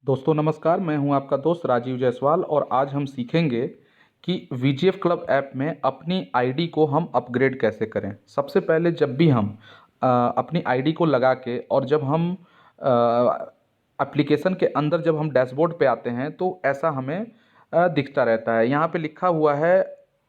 दोस्तों नमस्कार, मैं हूं आपका दोस्त राजीव जायसवाल और आज हम सीखेंगे कि वीजीएफ क्लब ऐप में अपनी आईडी को हम अपग्रेड कैसे करें। सबसे पहले जब भी हम अपनी आईडी को लगा के और जब हम एप्लीकेशन के अंदर जब हम डैशबोर्ड पे आते हैं तो ऐसा हमें दिखता रहता है। यहाँ पे लिखा हुआ है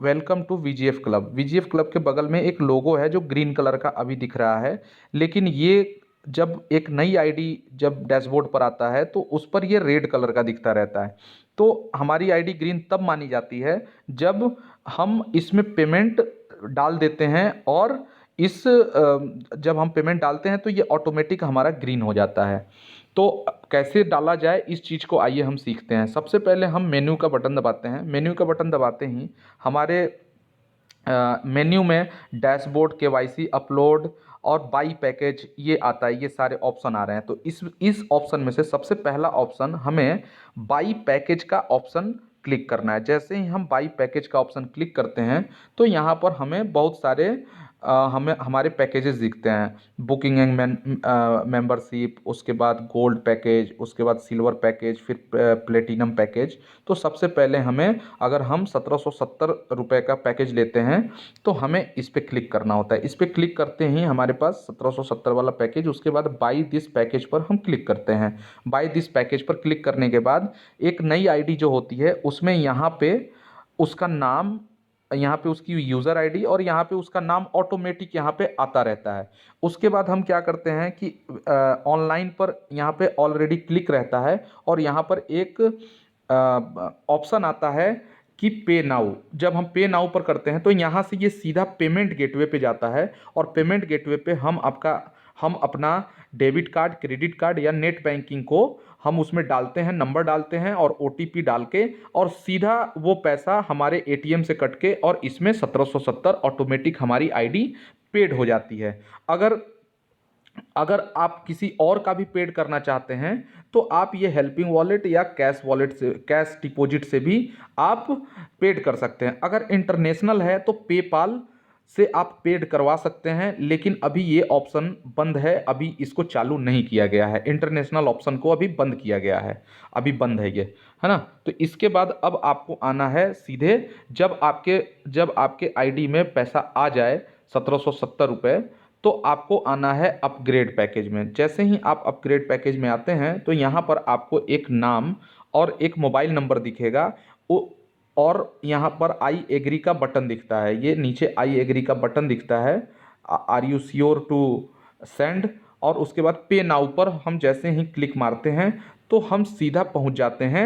welcome to VGF club. VGF club के बगल में एक लोगो है जो ग्रीन कलर का अभी दिख रहा है, लेकिन ये जब एक नई आईडी जब डैशबोर्ड पर आता है तो उस पर ये रेड कलर का दिखता रहता है। तो हमारी आईडी ग्रीन तब मानी जाती है जब हम इसमें पेमेंट डाल देते हैं और जब हम पेमेंट डालते हैं तो ये ऑटोमेटिक हमारा ग्रीन हो जाता है। तो कैसे डाला जाए इस चीज़ को आइए हम सीखते हैं। सबसे पहले हम मेन्यू का बटन दबाते हैं। मेन्यू का बटन दबाते ही हमारे मेन्यू में डैशबोर्ड, केवाईसी, अपलोड और बाई पैकेज ये आता है। ये सारे ऑप्शन आ रहे हैं। तो इस ऑप्शन में से सबसे पहला ऑप्शन हमें बाई पैकेज का ऑप्शन क्लिक करना है। जैसे ही हम बाई पैकेज का ऑप्शन क्लिक करते हैं तो यहाँ पर हमें बहुत सारे हमें हमारे पैकेजेस दिखते हैं। बुकिंग एंड मेंबरशिप, उसके बाद गोल्ड पैकेज, उसके बाद सिल्वर पैकेज, फिर प्लेटिनम पैकेज। तो सबसे पहले हमें, अगर हम 1770 रुपये का पैकेज लेते हैं तो हमें इस पर क्लिक करना होता है। इस पर क्लिक करते ही हमारे पास 1770 वाला पैकेज, उसके बाद बाई दिस पैकेज पर हम क्लिक करते हैं। बाई दिस पैकेज पर क्लिक करने के बाद एक नई आईडी जो होती है उसमें यहाँ पे उसका नाम, यहाँ पे उसकी यूज़र आईडी और यहाँ पे उसका नाम ऑटोमेटिक यहाँ पे आता रहता है। उसके बाद हम क्या करते हैं कि ऑनलाइन पर यहाँ पे ऑलरेडी क्लिक रहता है और यहाँ पर एक ऑप्शन आता है कि पे नाउ। जब हम पे नाउ पर करते हैं तो यहाँ से ये सीधा पेमेंट गेटवे पे जाता है और पेमेंट गेटवे पे हम अपना डेबिट कार्ड, क्रेडिट कार्ड या नेट बैंकिंग को हम उसमें डालते हैं, नंबर डालते हैं और ओटीपी डाल के, और सीधा वो पैसा हमारे एटीएम से कट के और इसमें 1770 ऑटोमेटिक हमारी आईडी पेड हो जाती है। अगर अगर आप किसी और का भी पेड करना चाहते हैं तो आप ये हेल्पिंग वॉलेट या कैश वॉलेट से, कैश डिपॉजिट से भी आप पेड कर सकते हैं। अगर इंटरनेशनल है तो पेपाल से आप पेड करवा सकते हैं, लेकिन अभी ये ऑप्शन बंद है, अभी इसको चालू नहीं किया गया है। इंटरनेशनल ऑप्शन को अभी बंद किया गया है, अभी बंद है ये, है ना। तो इसके बाद अब आपको आना है सीधे, जब आपके आईडी में पैसा आ जाए 1770 रुपये, तो आपको आना है अपग्रेड पैकेज में। जैसे ही आप अपग्रेड पैकेज में आते हैं तो यहाँ पर आपको एक नाम और एक मोबाइल नंबर दिखेगा और यहाँ पर आई एग्री का बटन दिखता है। ये नीचे आई एग्री का बटन दिखता है, are you sure to send, और उसके बाद पे नाउ पर हम जैसे ही क्लिक मारते हैं तो हम सीधा पहुँच जाते हैं।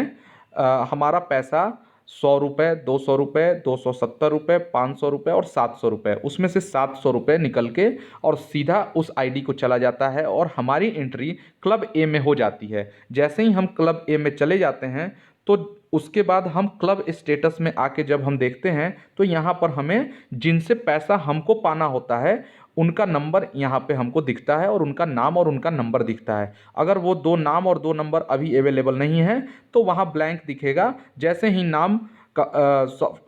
हमारा पैसा 100 रुपये, 200 रुपये, 270 रुपये, 500 रुपये और 700 रुपये, उसमें से 700 रुपये निकल के और सीधा उस आईडी को चला जाता है और हमारी एंट्री क्लब ए में हो जाती है। जैसे ही हम क्लब ए में चले जाते हैं तो उसके बाद हम क्लब स्टेटस में आके जब हम देखते हैं तो यहाँ पर हमें जिनसे पैसा हमको पाना होता है उनका नंबर यहाँ पे हमको दिखता है और उनका नाम और उनका नंबर दिखता है। अगर वो 2 नाम और 2 नंबर अभी अवेलेबल नहीं है तो वहाँ ब्लैंक दिखेगा। जैसे ही नाम का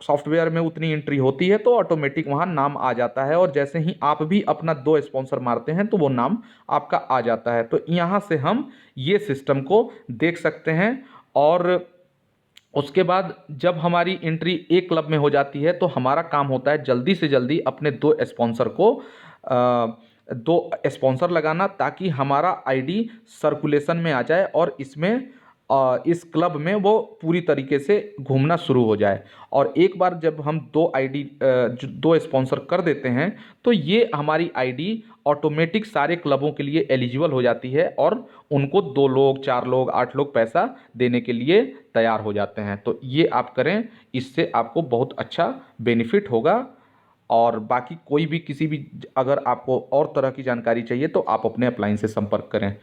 सॉफ्टवेयर में उतनी एंट्री होती है तो ऑटोमेटिक वहाँ नाम आ जाता है, और जैसे ही आप भी अपना 2 स्पॉन्सर मारते हैं तो वो नाम आपका आ जाता है। तो यहाँ से हम ये सिस्टम को देख सकते हैं। और उसके बाद जब हमारी एंट्री एक क्लब में हो जाती है तो हमारा काम होता है जल्दी से जल्दी अपने 2 स्पॉन्सर लगाना, ताकि हमारा आईडी सर्कुलेशन में आ जाए और इस क्लब में वो पूरी तरीके से घूमना शुरू हो जाए। और एक बार जब हम 2 स्पॉन्सर कर देते हैं तो ये हमारी आईडी ऑटोमेटिक सारे क्लबों के लिए एलिजिबल हो जाती है और उनको 2 लोग, 4 लोग, 8 लोग पैसा देने के लिए तैयार हो जाते हैं। तो ये आप करें, इससे आपको बहुत अच्छा बेनिफिट होगा। और बाकी कोई भी किसी भी, अगर आपको और तरह की जानकारी चाहिए तो आप अपने अपलाइन से संपर्क करें।